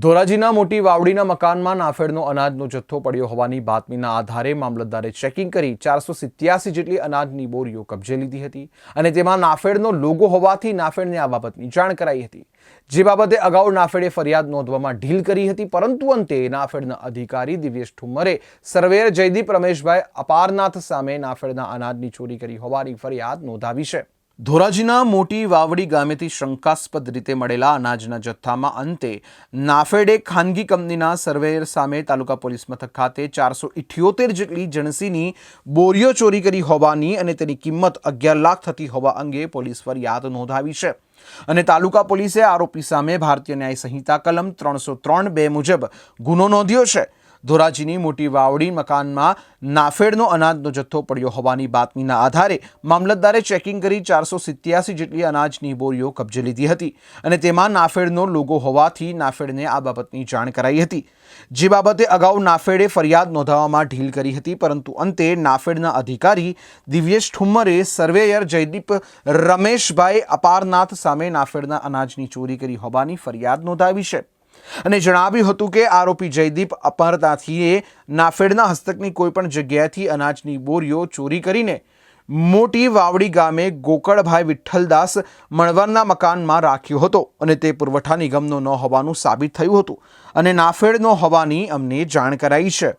ધોરાજીના મોટી વાવડીના મકાનમાં નાફેડનો અનાજનો જથ્થો પડ્યો હોવાની બાતમીના આધારે મામલતદારે ચેકિંગ કરી 487 જેટલી અનાજની બોરીઓ કબજે લીધી હતી અને તેમાં નાફેડનો લોગો હોવાથી નાફેડને આ બાબતની જાણ કરાઈ હતી, જે બાબતે અગાઉ નાફેડે ફરિયાદ નોંધવામાં ઢીલ કરી હતી, પરંતુ અંતે નાફેડના અધિકારી દિવ્યેશ ઠુમ્મરે સર્વેયર જયદીપ રમેશભાઈ અપારનાથ સામે નાફેડના અનાજની ચોરી કરી હોવાની ફરિયાદ નોંધાવી છે। ધોરાજીના મોટી વાવડી ગામેથી શંકાસ્પદ રીતે મળેલા અનાજના જથ્થામાં અંતે નાફેડે ખાનગી કંપનીના સર્વેયર સામે તાલુકા પોલીસ મથક ખાતે 478 જેટલી જણસીની બોરીઓ ચોરી કરી હોવાની અને તેની કિંમત 11 લાખ થતી હોવા અંગે પોલીસ ફરિયાદ નોંધાવી છે અને તાલુકા પોલીસે આરોપી સામે ભારતીય ન્યાય સંહિતા કલમ 303(2) મુજબ ગુનો નોંધ્યો છે। ધોરાજીની મોટી વાવડી મકાનમાં નાફેડનો અનાજનો જથ્થો પડ્યો હોવાની બાતમીના આધારે મામલતદારે ચેકિંગ કરી 487 જેટલી અનાજની બોરીઓ કબજે લીધી હતી અને તેમાં નાફેડનો લોગો હોવાથી નાફેડને આ બાબતની જાણ કરાઈ હતી, જે બાબતે અગાઉ નાફેડે ફરિયાદ નોંધાવવામાં ઢીલ કરી હતી, પરંતુ અંતે નાફેડના અધિકારી દિવ્યેશ ઠુમ્મરે સર્વેયર જયદીપ રમેશભાઈ અપારનાથ સામે નાફેડના અનાજની ચોરી કરી હોવાની ફરિયાદ નોંધાવી છે અને જણાવ્યું હતું કે આરોપી જયદીપ અપારનાથીએ નાફેડના હસ્તકની કોઈપણ જગ્યાએથી અનાજની બોરીઓ ચોરી કરીને મોટી વાવડી ગામે ગોકળભાઈ વિઠ્ઠલદાસ મણવરના મકાનમાં રાખ્યો હતો અને તે પુરવઠા નિગમનો ન હોવાનું સાબિત થયું હતું અને નાફેડનો હોવાની અમને જાણ કરાઈ છે।